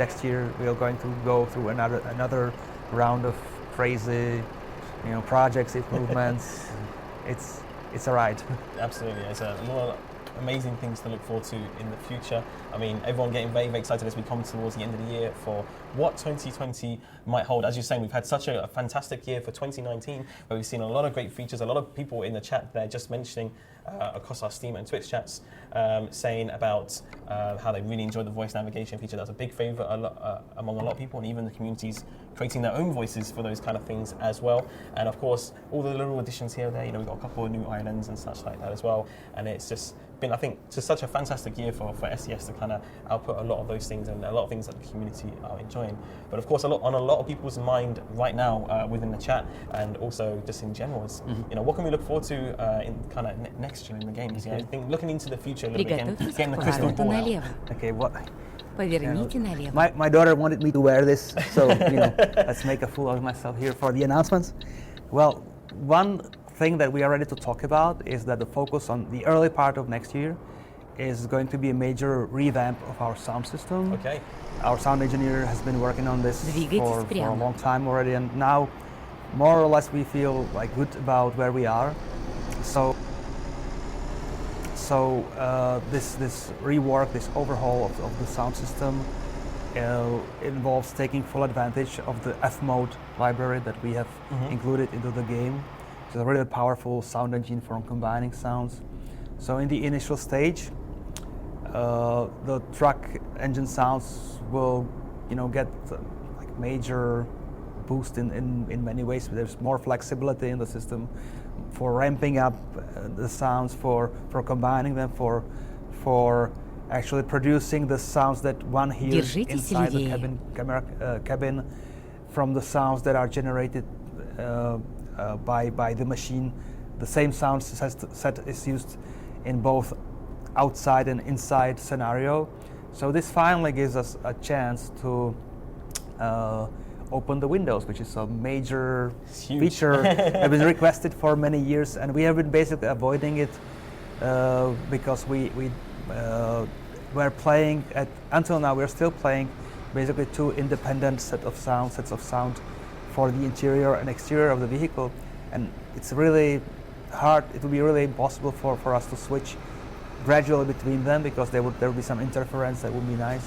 next year we are going to go through another round of crazy, projects, improvements. It's a ride. Absolutely, it's a lot of amazing things to look forward to in the future. I mean, everyone getting very, very excited as we come towards the end of the year for what 2020 might hold. As you're saying, we've had such a fantastic year for 2019, where we've seen a lot of great features. A lot of people in the chat there just mentioning across our Steam and Twitch chats, saying about how they really enjoyed the voice navigation feature. That was a big favourite among a lot of people, and even the communities creating their own voices for those kind of things as well. And of course, all the little additions here and there. We've got a couple of new islands and such like that as well. And it's just been, I think, just such a fantastic year for SES to kind of output a lot of those things and a lot of things that the community are enjoying. But of course, on a lot of people's mind right now within the chat and also just in general is, what can we look forward to in kind of next year in the games? I think looking into the future a little bit, getting the crystal ball out. Okay, what? Поверните налево. My daughter wanted me to wear this, so let's make a fool of myself here for the announcements. Well, one thing that we are ready to talk about is that the focus on the early part of next year is going to be a major revamp of our sound system. Okay. Our sound engineer has been working on this for a long time already, and now more or less we feel like good about where we are. So this rework, this overhaul of the sound system involves taking full advantage of the F mode library that we have included into the game. It's a really powerful sound engine for combining sounds. So in the initial stage, the truck engine sounds will, get like major boost in many ways. There's more flexibility in the system for ramping up the sounds, for combining them, for actually producing the sounds that one hears inside the cabin from the sounds that are generated by the machine. The same sound set is used in both outside and inside scenario. So this finally gives us a chance to open the windows, which is a major feature that has been requested for many years, and we have been basically avoiding it because we were playing until now we're still playing basically two independent sets of sound for the interior and exterior of the vehicle, and it's really hard. It would be really impossible for us to switch gradually between them because there would be some interference that would be nice.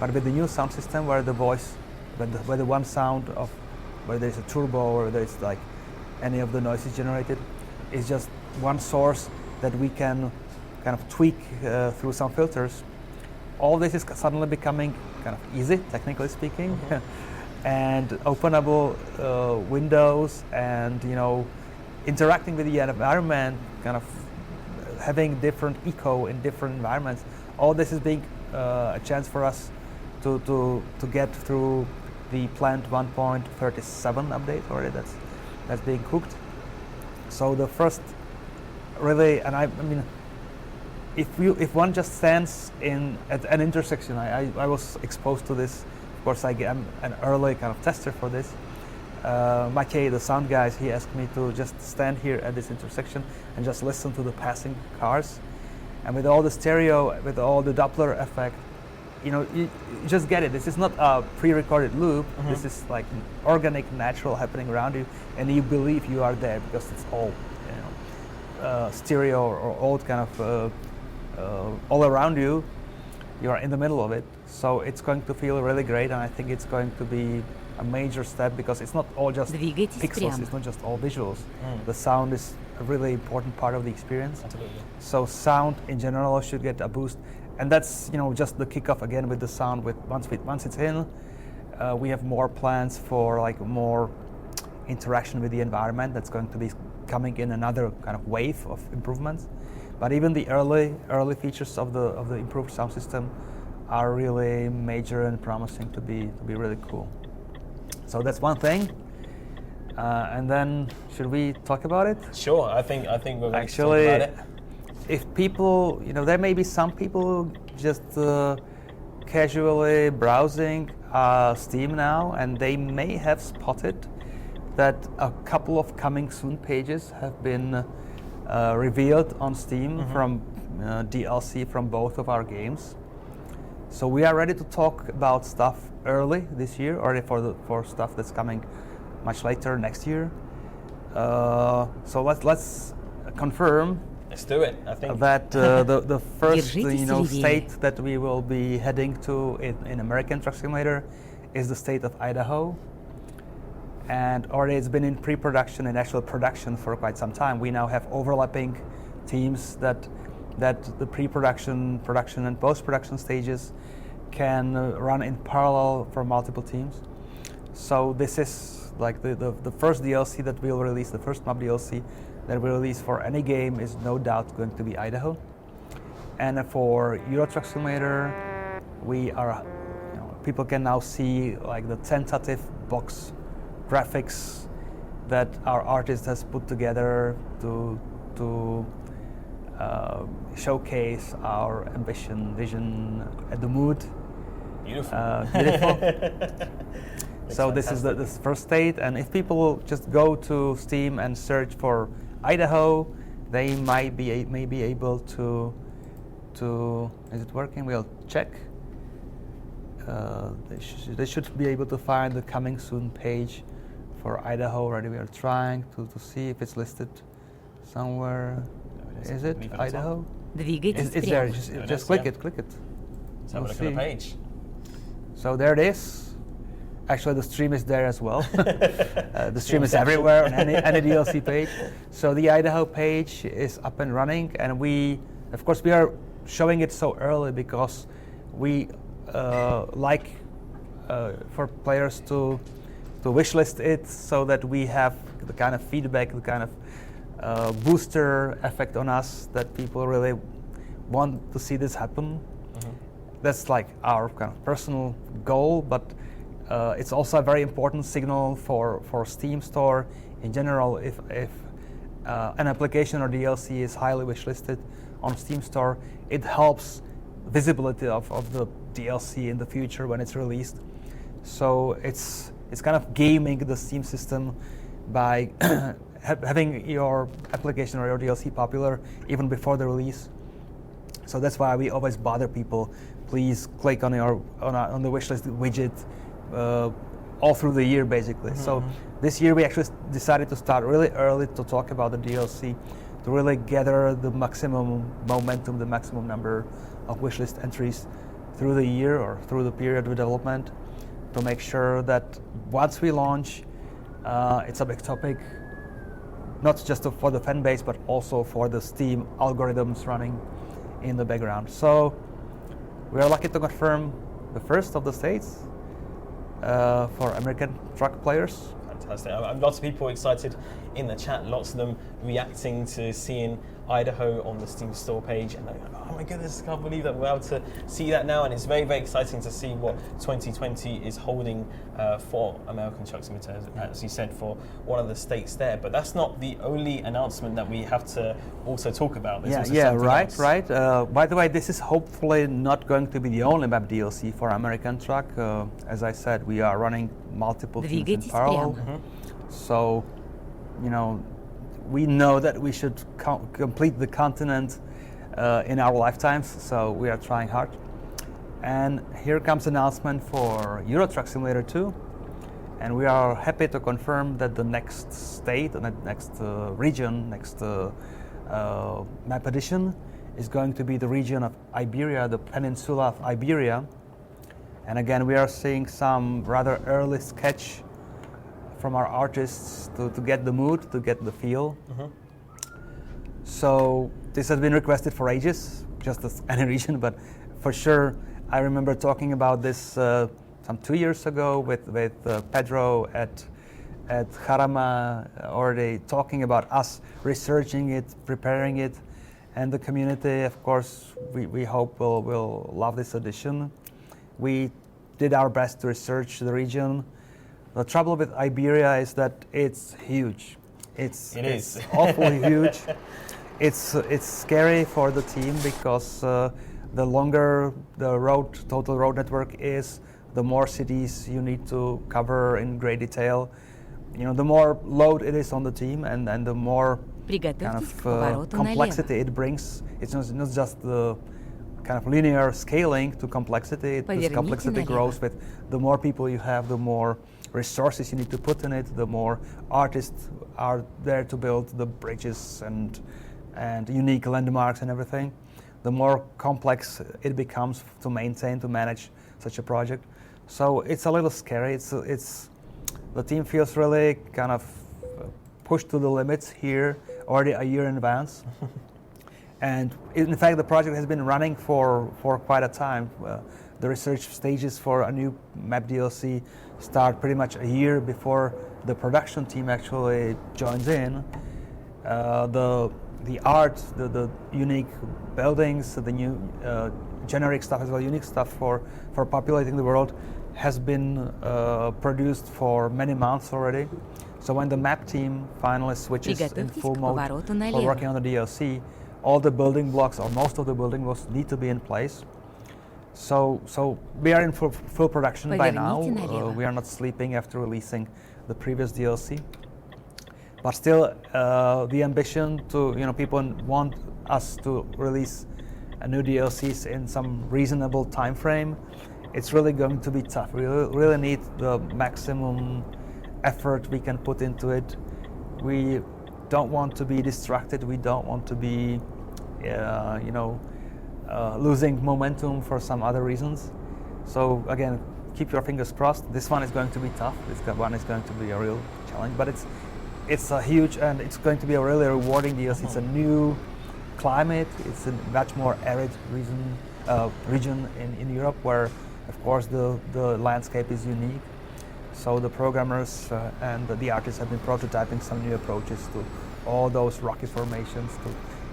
But with the new sound system, where the voice, where the one sound of where there's a turbo or there's like any of the noises generated, is just one source that we can kind of tweak through some filters. All this is suddenly becoming kind of easy, technically speaking, and openable windows, and interacting with the environment, kind of having different echo in different environments. All this is being a chance for us to get through the planned 1.37 update already that's being cooked. So the first really, and I mean, if one just stands at an intersection, I was exposed to this. Of course, I'm an early kind of tester for this. Maciej, the sound guy, he asked me to just stand here at this intersection and just listen to the passing cars. And with all the stereo, with all the Doppler effect, you just get it. This is not a pre-recorded loop. This is like an organic, natural happening around you, and you believe you are there because it's all, stereo or all kind of all around you. You are in the middle of it, so it's going to feel really great, and I think it's going to be a major step because it's not all just pixels. It's not just all visuals. The sound is a really important part of the experience. Absolutely. So sound in general should get a boost. And that's just the kickoff again with the sound. Once it's in, we have more plans for like more interaction with the environment. That's going to be coming in another kind of wave of improvements. But even the early features of the improved sound system are really major and promising to be really cool. So that's one thing. And then should we talk about it? Sure. I think we're going to talk about it. If people, there may be some people just casually browsing Steam now, and they may have spotted that a couple of coming soon pages have been revealed on Steam from DLC from both of our games. So we are ready to talk about stuff early this year, or for stuff that's coming much later next year. So let's confirm. Let's do it. I think that the first Держитесь state that we will be heading to in American Truck Simulator is the state of Idaho. And already it's been in pre-production and actual production for quite some time. We now have overlapping teams that the pre-production, production, and post-production stages can run in parallel for multiple teams. So this is like the first DLC that we'll release, the first map DLC that we release for any game is no doubt going to be Idaho. And for Euro Truck Simulator, we are, people can now see like the tentative box graphics that our artist has put together to showcase our ambition, vision, and the mood. beautiful. Beautiful. So this is the first state, and if people just go to Steam and search for Idaho, they might be able to. Is it working? We'll check. They should be able to find the coming soon page for Idaho already. We are trying to see if it's listed somewhere. Is it Idaho? Двигайтесь It's there. прямо. Just click it. Click it. Let's have a look at the page. So there it is. Actually, the stream is there as well. The stream is everywhere on any DLC page. So the Idaho page is up and running, and we are showing it so early because we like for players to wishlist it so that we have the kind of feedback, the kind of booster effect on us that people really want to see this happen. Mm-hmm. That's like our kind of personal goal, but it's also a very important signal for Steam Store in general. If an application or DLC is highly wishlisted on Steam Store, it helps visibility of the DLC in the future when it's released. So it's kind of gaming the Steam system by having your application or your DLC popular even before the release. So that's why we always bother people. Please click on the wishlist widget all through the year, basically. Mm-hmm. So this year we actually decided to start really early to talk about the DLC, to really gather the maximum momentum, the maximum number of wishlist entries through the year or through the period of development, to make sure that once we launch, it's a big topic, not just for the fan base, but also for the Steam algorithms running in the background. So we are lucky to confirm the first of the states for American truck players. Fantastic. Lots of people excited in the chat, lots of them reacting to seeing Idaho on the Steam Store page, and they're like, oh my goodness, I can't believe that we're able to see that now, and it's very, very exciting to see what 2020 is holding for American Truck Simulator, as you said, for one of the states there. But that's not the only announcement that we have to also talk about. There's right. By the way, this is hopefully not going to be the only map DLC for American Truck. As I said, we are running multiple teams in parallel. Mm-hmm. So, we know that we should complete the continent in our lifetimes, so we are trying hard. And here comes announcement for Euro Truck Simulator 2, and we are happy to confirm that the next state, the next region, next map edition is going to be the region of Iberia, the peninsula of Iberia. And again, we are seeing some rather early sketch from our artists to get the mood, to get the feel. Mm-hmm. So this has been requested for ages, just as any region, but for sure, I remember talking about this some 2 years ago with Pedro at Jarama, already talking about us researching it, preparing it, and the community, of course, we hope will love this edition. We did our best to research the region. The trouble with Iberia is that it's huge. It's awfully huge. It's scary for the team because the longer the total road network is, the more cities you need to cover in great detail. The more load it is on the team, and the more kind of complexity it brings. It's not just the kind of linear scaling to complexity. This Поверните complexity налево. grows with the more people you have, the more resources you need to put in it, the more artists are there to build the bridges and unique landmarks and everything. The more complex it becomes to maintain, to manage such a project. So it's a little scary. It's the team feels really kind of pushed to the limits here already a year in advance. And in fact, the project has been running for quite a time. The research stages for a new map DLC start pretty much a year before the production team actually joins in. The art, the unique buildings, the new generic stuff as well, unique stuff for populating the world has been produced for many months already. So when the map team finally switches in Приготовьтесь full к mode повороту for налево. working on the DLC, all the building blocks or most of the building blocks need to be in place. So we are in full production by now. Поверните налево. We are not sleeping after releasing the previous DLC. But still, the ambition to, people want us to release a new DLCs in some reasonable time frame. It's really going to be tough. We really need the maximum effort we can put into it. We don't want to be distracted. We don't want to be, losing momentum for some other reasons. So again, keep your fingers crossed. This one is going to be tough. This one is going to be a real challenge. But it's a huge, and it's going to be a really rewarding DLC. It's a new climate. It's a much more arid region in Europe, where of course the landscape is unique. So the programmers and the artists have been prototyping some new approaches to all those rocky formations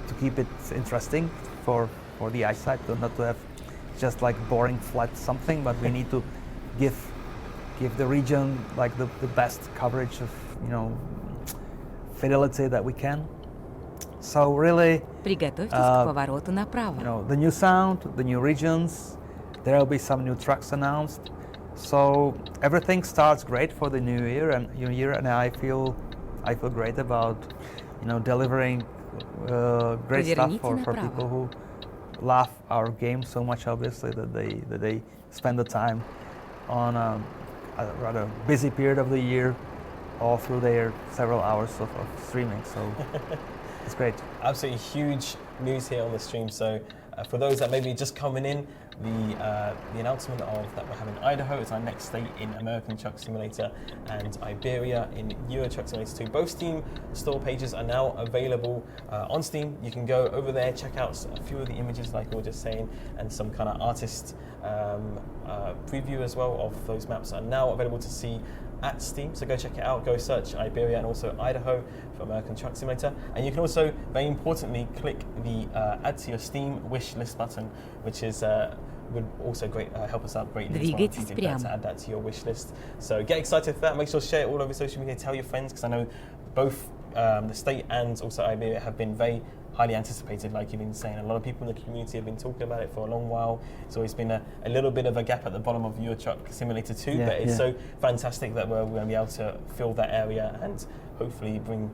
to keep it interesting for the eyesight, not to have just like boring flat something, but we need to give the region like the best coverage of fidelity that we can. So really, Приготовьтесь к повороту направо. the new sound, the new regions, there will be some new tracks announced. So everything starts great for the new year, and I feel great about delivering great stuff Поверните for направо. people who love our game so much, obviously, that they spend the time on a rather busy period of the year all through their several hours of streaming. So it's great. Absolutely huge news here on the stream. So for those that may be just coming in, the announcement of that we're having Idaho as our next state in American Truck Simulator and Iberia in Euro Truck Simulator 2. Both Steam store pages are now available on Steam. You can go over there, check out a few of the images like we were just saying, and some kind of artist preview as well of those maps are now available to see at Steam, so go check it out. Go search Iberia and also Idaho for American Truck Simulator, and you can also, very importantly, click the add to your Steam wish list button, which is would also help us out greatly as well if you did that, to add that to your wish list. So get excited for that. Make sure to share it all over social media. Tell your friends, because I know both the state and also Iberia have been very highly anticipated, like you've been saying. A lot of people in the community have been talking about it for a long while. It's always been a little bit of a gap at the bottom of Euro Truck Simulator 2, but it's so fantastic that we're going to be able to fill that area and hopefully bring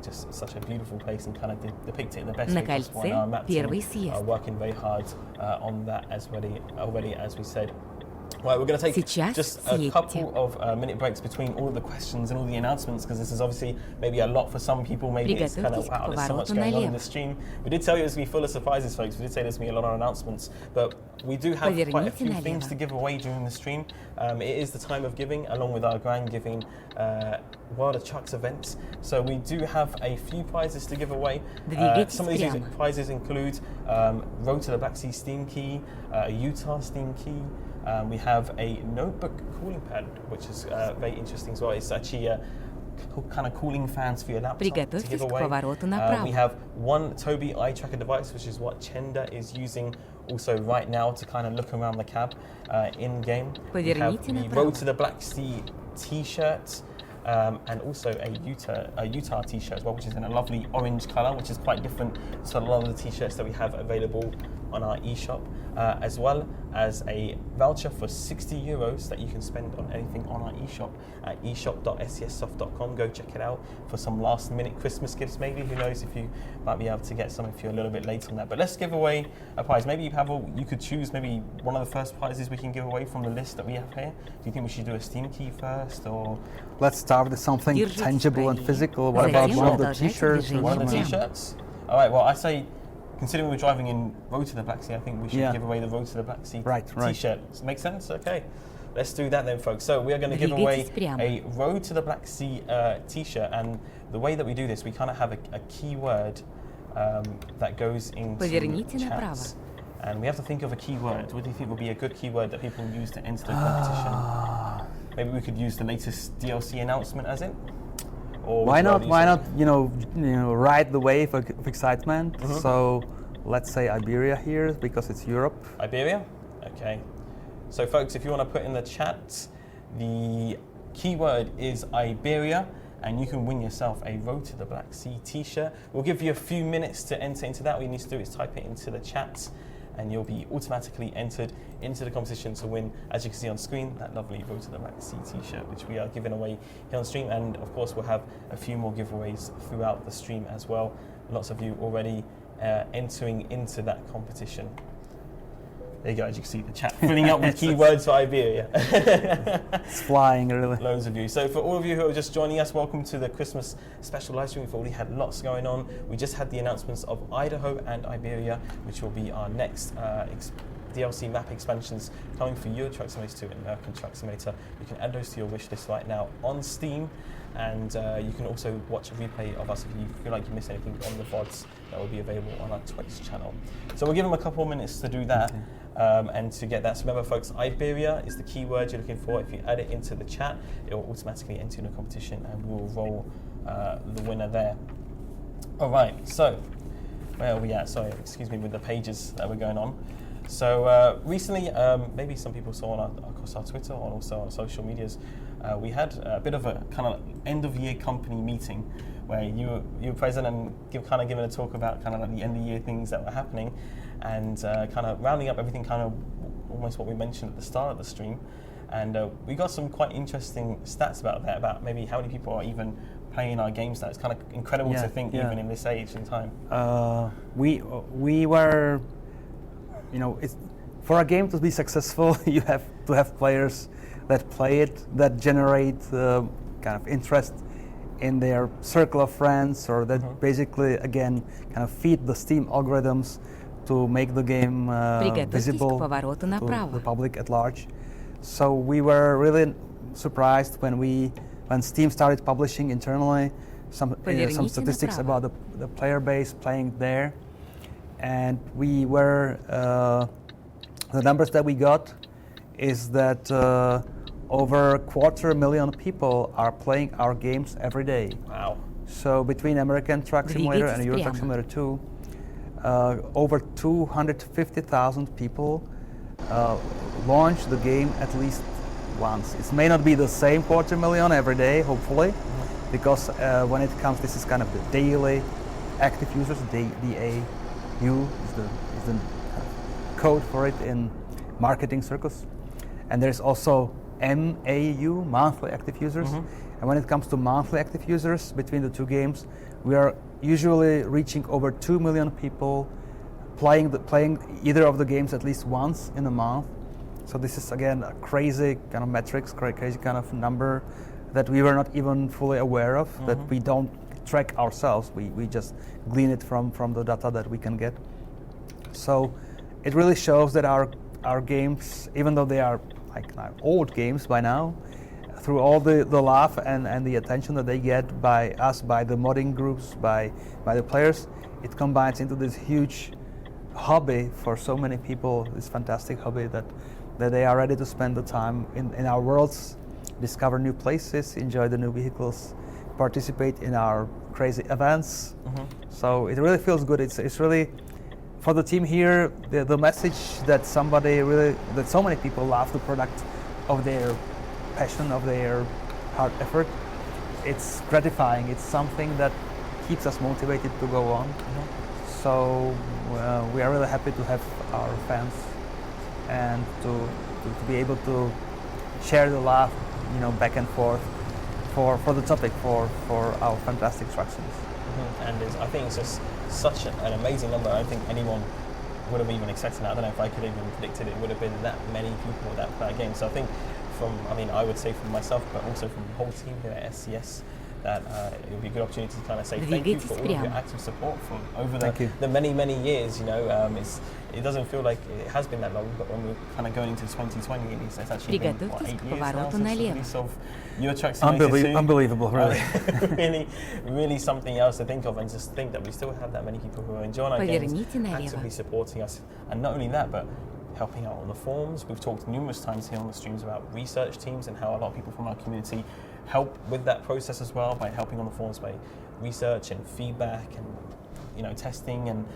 just such a beautiful place and kind of depict it in the best way possible. And our map team are working very hard on that already, as we said. Right, we're going to take just a couple of minute breaks between all of the questions and all the announcements, because this is obviously maybe a lot for some people. Maybe it's kind of, wow, there's so much going on in the stream. We did tell you it's going to be full of surprises, folks. We did say there's going to be a lot of announcements, but we do have quite a few things to give away during the stream. It is the time of giving, along with our Grand Giving World of Trucks events. So we do have a few prizes to give away. Some of these prizes include Road to the Black Sea Steam Key, a Utah Steam Key. We have a notebook cooling pad, which is very interesting as well. It's actually kind of cooling fans for your laptop to give away. We have one Tobii eye tracker device, which is what Chenda is using also right now to kind of look around the cab in game. We have the Road to the Black Sea t-shirt. And also a Utah t-shirt as well, which is in a lovely orange colour, which is quite different to a lot of the t-shirts that we have available on our eShop, as well as a voucher for €60 that you can spend on anything on our eShop at eshop.scssoft.com. Go check it out for some last minute Christmas gifts maybe. Who knows if you might be able to get some if you're a little bit late on that. But let's give away a prize. Maybe you could choose maybe one of the first prizes we can give away from the list that we have here. Do you think we should do a Steam key first, or? Let's start with something tangible and physical. What about one of the t-shirts? One of the t-shirts? All right, well, I say, considering we're driving in Road to the Black Sea, I think we should give away the Road to the Black Sea t-shirt. Does it make sense? Okay. Let's do that then, folks. So we are going to give away a Road to the Black Sea t-shirt, and the way that we do this, we kind of have a keyword that goes into chats. And we have to think of a keyword. What do you think would be a good keyword that people use to enter the competition? Maybe we could use the latest DLC announcement as in? Or why not? Ride the wave of excitement. So let's say Iberia here because it's Europe. Iberia? Okay. So folks, if you want to put in the chat, the keyword is Iberia, and you can win yourself a Road to the Black Sea t-shirt. We'll give you a few minutes to enter into that. All you need to do is type it into the chat, and you'll be automatically entered into the competition to win, as you can see on screen, that lovely Road to the Black Sea t-shirt, which we are giving away here on stream. And of course, we'll have a few more giveaways throughout the stream as well. Lots of you already entering into that competition. There you go, as you can see the chat filling up with keywords for Iberia. It's flying, really. Loads of you. So for all of you who are just joining us, welcome to the Christmas special live stream. We've already had lots going on. We just had the announcements of Idaho and Iberia, which will be our next DLC map expansions coming for Euro Truck Simulator 2 and American Truck Simulator. You can add those to your wish list right now on Steam, and you can also watch a replay of us if you feel like you missed anything on the VODs that will be available on our Twitch channel. So we'll give them a couple of minutes to do that. And to get that, so remember folks, Iberia is the keyword you're looking for. If you add it into the chat, it will automatically enter in the competition, and we will roll the winner there. All right, so where are we at? Sorry, excuse me with the pages that were going on. So recently, maybe some people saw across our Twitter and also on social medias, we had a bit of a kind of end-of-year company meeting where you were present and giving a talk about kind of like the end-of-year things that were happening, and kind of rounding up everything, kind of almost what we mentioned at the start of the stream. And we got some quite interesting stats about that, about maybe how many people are even playing our games now. It's kind of incredible to think even in this age and time. We were, for a game to be successful, you have to have players that play it, that generate kind of interest in their circle of friends, or that basically, again, kind of feed the Steam algorithms to make the game visible to the public at large. So we were really surprised when Steam started publishing internally some statistics about the player base playing there, and we were the numbers that we got is that over 250,000 people are playing our games every day. Wow! So between American Truck Simulator and Euro Truck Simulator 2. Over 250,000 people launch the game at least once. It may not be the same 250,000 every day, hopefully, because when it comes, this is kind of the daily active users. DAU is the code for it in marketing circles, and there's also MAU, monthly active users. And when it comes to monthly active users between the two games, we are usually reaching over 2 million people playing either of the games at least once in a month. So this is again a crazy kind of metrics, crazy kind of number that we were not even fully aware of, that we don't track ourselves. We just glean it from the data that we can get. So it really shows that our games, even though they are like old games by now, through all the love and the attention that they get by us, by the modding groups, by the players, it combines into this huge hobby for so many people, this fantastic hobby that they are ready to spend the time in our worlds, discover new places, enjoy the new vehicles, participate in our crazy events. So it really feels good. It's really, for the team here, the message that so many people love the product of their passion, of their hard effort. It's gratifying. It's something that keeps us motivated to go on. So we are really happy to have our fans and to be able to share the love, back and forth for the topic, for our fantastic truck sims. And I think it's just such an amazing number. I don't think anyone would have even expected that. I don't know if I could have even predicted it would have been that many people that play that game. So I think I would say from myself, but also from the whole team here at SCS, that it would be a good opportunity to kind of say thank you for all of your active support for over the many years. It doesn't feel like it has been that long, but when we're kind of going into 2020, at least it's actually been 8 years now since the release of Euro Truck Simulator 2. Unbelievable, really. really something else to think of, and just think that we still have that many people who are enjoying our games, actively supporting us, and not only that, but helping out on the forums. We've talked numerous times here on the streams about research teams and how a lot of people from our community help with that process as well by helping on the forums by research and feedback and testing and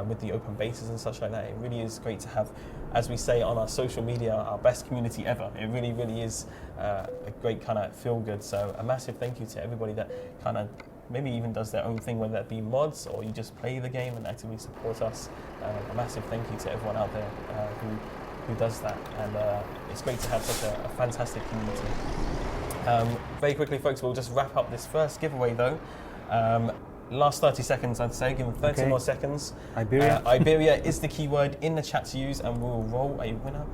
with the open betas and such like that. It really is great to have, as we say on our social media, our best community ever. It really is a great kind of feel good. So a massive thank you to everybody that kind of maybe even does their own thing, whether that be mods or you just play the game and actively support us. A massive thank you to everyone out there who does that, and it's great to have such a fantastic community. Very quickly, folks, we'll just wrap up this first giveaway though. Last 30 seconds, I'd say, give them 30 more seconds. Iberia is the keyword in the chat to use, and we'll roll a winner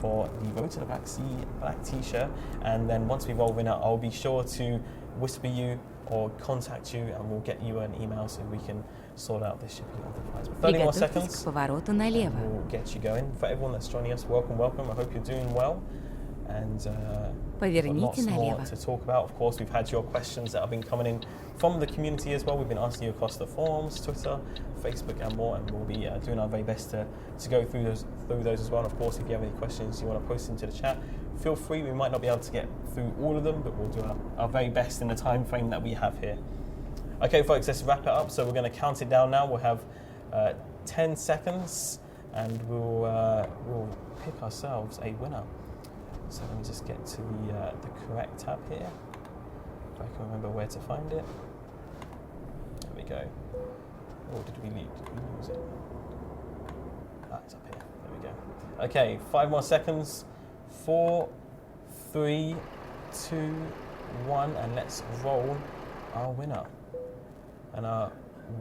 for the Road to the Black Sea black t-shirt. And then once we roll winner, I'll be sure to whisper you or contact you, and we'll get you an email so we can sort out this shipping of the prize. But 30 more seconds, and we'll get you going. For everyone that's joining us, welcome. I hope you're doing well. And lots more to talk about. Of course, we've had your questions that have been coming in from the community as well. We've been asking you across the forums, Twitter, Facebook, and more, and we'll be doing our very best to go through those as well. And of course, if you have any questions you want to post into the chat, feel free. We might not be able to get through all of them, but we'll do our very best in the time frame that we have here. Okay, folks, let's wrap it up. So we're going to count it down now. We'll have 10 seconds, and we'll pick ourselves a winner. So let me just get to the correct tab here, if I can remember where to find it. There we go. Or did we lose it? It's up here. There we go. Okay, 5 more seconds. 4, 3, 2, 1, and let's roll our winner. And our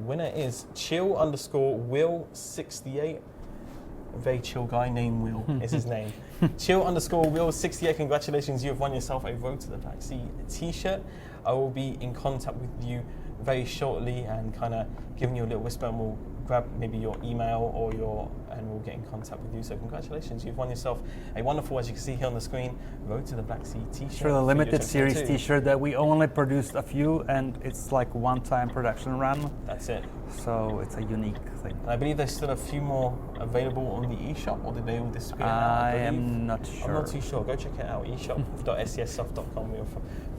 winner is chill_will68. Very chill guy named Will is his name. chill_will68. Congratulations, you have won yourself a Road to the Black Sea t-shirt. I will be in contact with you very shortly and kind of giving you a little whisper, and we'll grab maybe your email and we'll get in contact with you. So congratulations, you've won yourself a wonderful, as you can see here on the screen, Road to the Black Sea t-shirt. It's a limited series t-shirt that we only produced a few, and it's like one-time production run. That's it. So it's a unique thing. And I believe there's still a few more available on the eShop, or did they all disappear now? I am not sure. I'm not too sure. Go check it out, eshop.scssoft.com. You'll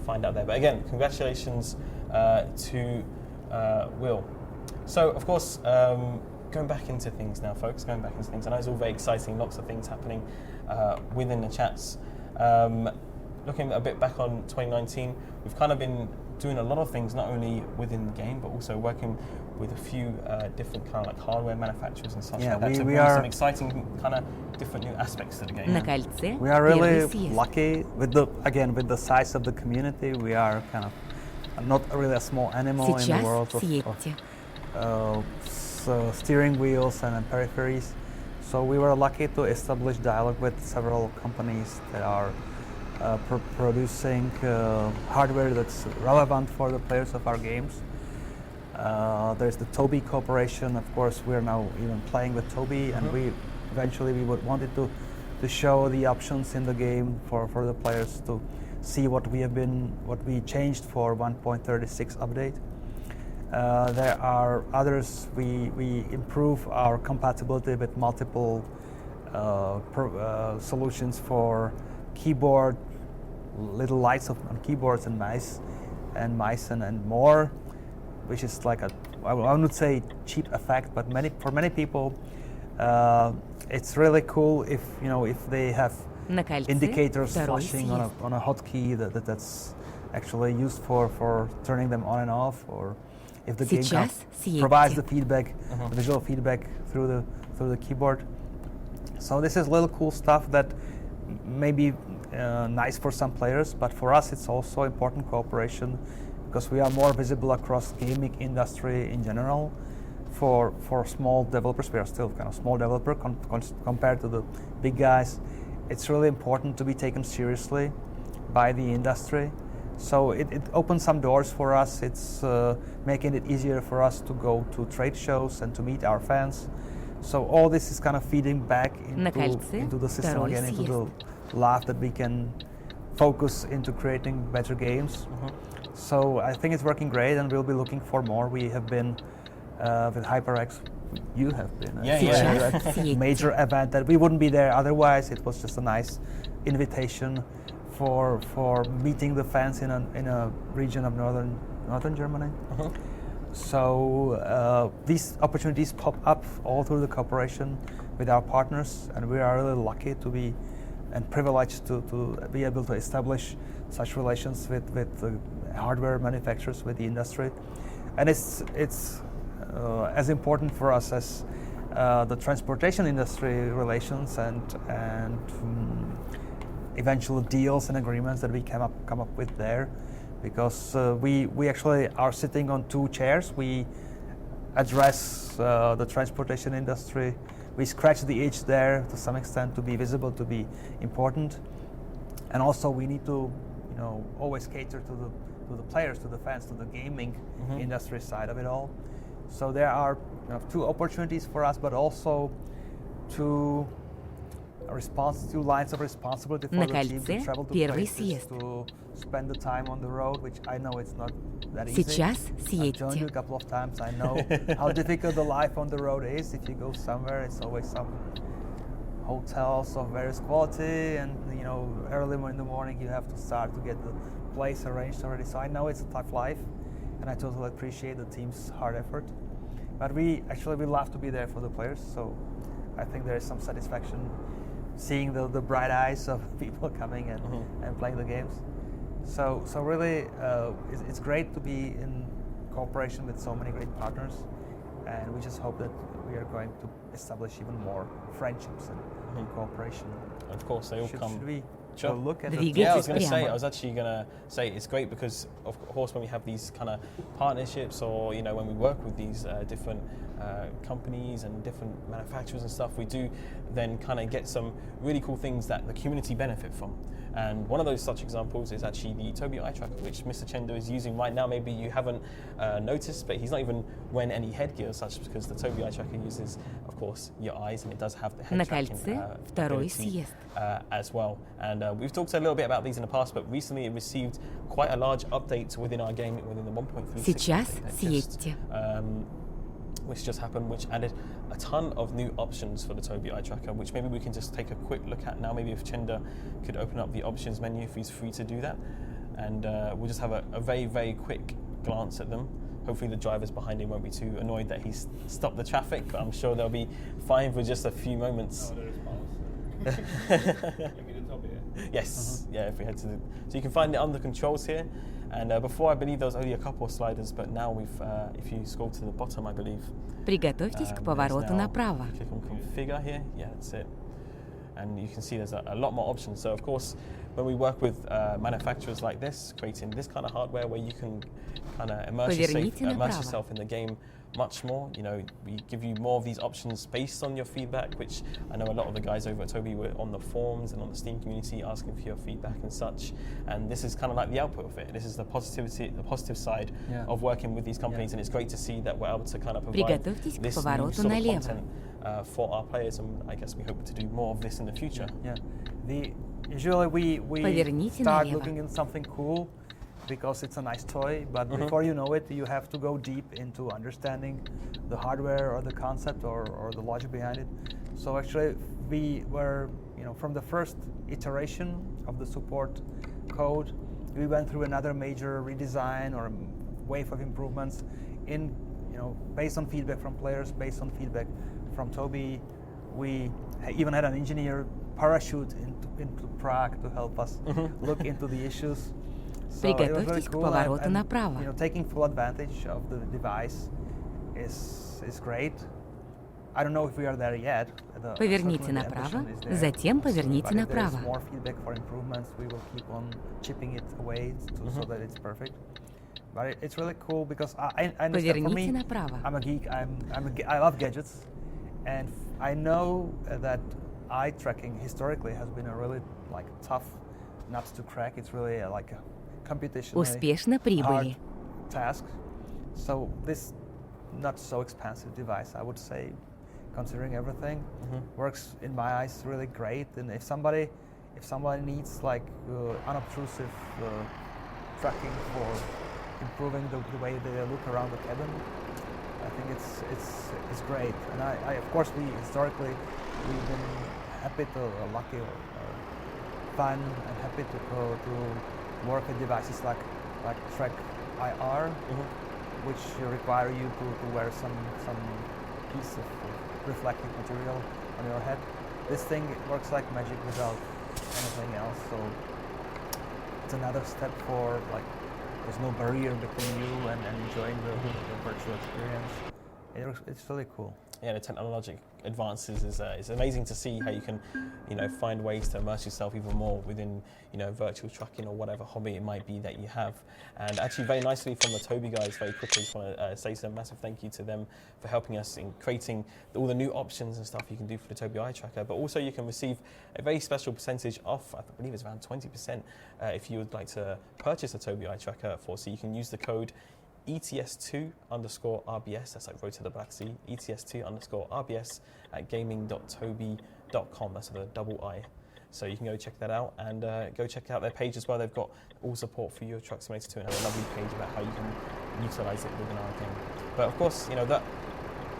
find out there. But again, congratulations to Will. So, of course, going back into things now, folks, I know it's all very exciting, lots of things happening within the chats. Looking a bit back on 2019, we've kind of been doing a lot of things, not only within the game, but also working with a few different kind of like hardware manufacturers and such like that. So we are some exciting kind of different new aspects to the game. We are really lucky with the size of the community. We are kind of not really a small animal in the world of steering wheels and peripheries. So we were lucky to establish dialogue with several companies that are producing hardware that's relevant for the players of our games. There's the Tobii Corporation. Of course, we're now even playing with Tobii, and we wanted to show the options in the game for the players to see what we changed for 1.36 update. There are others. We improve our compatibility with multiple solutions for keyboard, little lights on keyboards and mice and more, which is like I would say cheap effect, but for many people it's really cool if they have indicators flashing on a hotkey that's actually used for turning them on and off, or if the game Сейчас provides съедьте. the feedback, visual feedback through the keyboard. So this is little cool stuff that may be nice for some players, but for us it's also important cooperation because we are more visible across gaming industry in general. For small developers, we are still kind of small developer compared to the big guys. It's really important to be taken seriously by the industry. So it opens some doors for us. It's making it easier for us to go to trade shows and to meet our fans. So all this is kind of feeding back into the system again, into the lab that we can focus into creating better games. So I think it's working great, and we'll be looking for more. We have been with HyperX. You have been at a major event that we wouldn't be there otherwise. It was just a nice invitation for meeting the fans in a region of northern Germany. So these opportunities pop up all through the cooperation with our partners, and we are really lucky to be and privileged to be able to establish such relations with the hardware manufacturers, with the industry. And it's as important for us as the transportation industry relations and eventual deals and agreements that we come up with there, because we actually are sitting on two chairs. We address the transportation industry. We scratch the itch there to some extent to be visible, to be important, and also we need to, always cater to the players, to the fans, to the gaming industry side of it all. So there are two opportunities for us, but also two lines of responsibility for the team to travel to places, to spend the time on the road, which I know it's not that easy. Сейчас I've joined you съедьте. a couple of times. I know how difficult the life on the road is. If you go somewhere, it's always some hotels of various quality, and early in the morning you have to start to get the place arranged already. So I know it's a tough life, and I totally appreciate the team's hard effort. But we love to be there for the players. So I think there is some satisfaction seeing the bright eyes of people coming and playing the games. So really, it's great to be in cooperation with so many great partners, and we just hope that we are going to establish even more friendships and cooperation. Of course, they all come. Should we Sure. look at Двигайтесь Yeah, I прямо. was actually going to say it's great because, of course, when we have these kind of partnerships, or when we work with these different companies and different manufacturers and stuff, we do then kind of get some really cool things that the community benefit from. And one of those such examples is actually the Tobii eye tracker, which Mr. Chendo is using right now. Maybe you haven't noticed, but he's not even wearing any headgear as such, because the Tobii eye tracker uses, of course, your eyes, and it does have the head На tracking кольце второй ability, съезд. as well. And we've talked a little bit about these in the past, but recently it received quite a large update within our game, within the 1.36 Сейчас update that съедьте. which just happened, which added a ton of new options for the Tobii eye tracker, which maybe we can just take a quick look at now. Maybe if Chenda could open up the options menu, if he's free to do that, and we'll just have a very, very quick glance at them. Hopefully the drivers behind him won't be too annoyed that he's stopped the traffic, but I'm sure they'll be fine for just a few moments. Give me the top here. Yes, yeah, if we head to so you can find it under controls here. And before, I believe there was only a couple of sliders, but now if you scroll to the bottom, I believe. Приготовьтесь к повороту направо. Click on configure here, yeah, that's it. And you can see there's a lot more options. So of course, when we work with manufacturers like this, creating this kind of hardware where you can kind of immerse Поверните направо. yourself in the game much more, we give you more of these options based on your feedback, which I know a lot of the guys over at Tobii were on the forums and on the Steam community asking for your feedback and such. And this is kind of like the output of it. This is the positive side of working with these companies, and it's great to see that we're able to kind of provide Приготовьтесь к this new повороту sort of налево. content for our players, and I guess we hope to do more of this in the future. Yeah. Usually we Поверните start налево. looking at something cool because it's a nice toy, but before you know it, you have to go deep into understanding the hardware or the concept or the logic behind it. So actually we were, from the first iteration of the support code, we went through another major redesign or wave of improvements in, based on feedback from players, based on feedback from Tobii. We even had an engineer parachute into Prague to help us look into the issues. So it was really Приготовьтесь к cool, повороту and, направо. you know, taking full advantage of the device is great. I don't know if we are there yet. Поверните Certainly the направо, ambition is there. затем поверните But if there is направо. more feedback for improvements, we will keep on chipping it away so that it's perfect. But it's really cool because I understand, for Поверните me, направо. I'm a geek. I love gadgets, and I know that eye tracking historically has been a really like tough nut to crack. It's really like a computationally Успешно прибыли. hard task. So this not so expensive device, I would say, considering everything, works in my eyes really great. And if somebody needs like unobtrusive tracking for improving the way they look around the cabin, I think it's great. And I of course historically we've been happy to lucky or fun and happy to work with devices like Trek IR, which require you to wear some piece of reflective material on your head. This thing works like magic without anything else. So it's another step for like there's no barrier between you and enjoying the virtual experience. It's really cool. Yeah, the technological advances is amazing to see how you can, find ways to immerse yourself even more within, virtual trucking or whatever hobby it might be that you have. And actually, very nicely from the Tobii guys, very quickly, just want to say some massive thank you to them for helping us in creating all the new options and stuff you can do for the Tobii Eye Tracker. But also, you can receive a very special percentage off. I believe it's around 20% if you would like to purchase a Tobii Eye Tracker so you can use the code ETS2_RBS, that's like Road to the Black Sea, ETS2_RBS at gaming.tobii.com, that's with a double I. So you can go check that out and go check out their page as well. They've got all support for your Truck Simulator 2 and have a lovely page about how you can utilise it within our game. But of course, that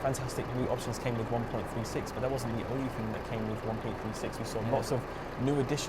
fantastic new options came with 1.36, but that wasn't the only thing that came with 1.36. We saw lots of new additions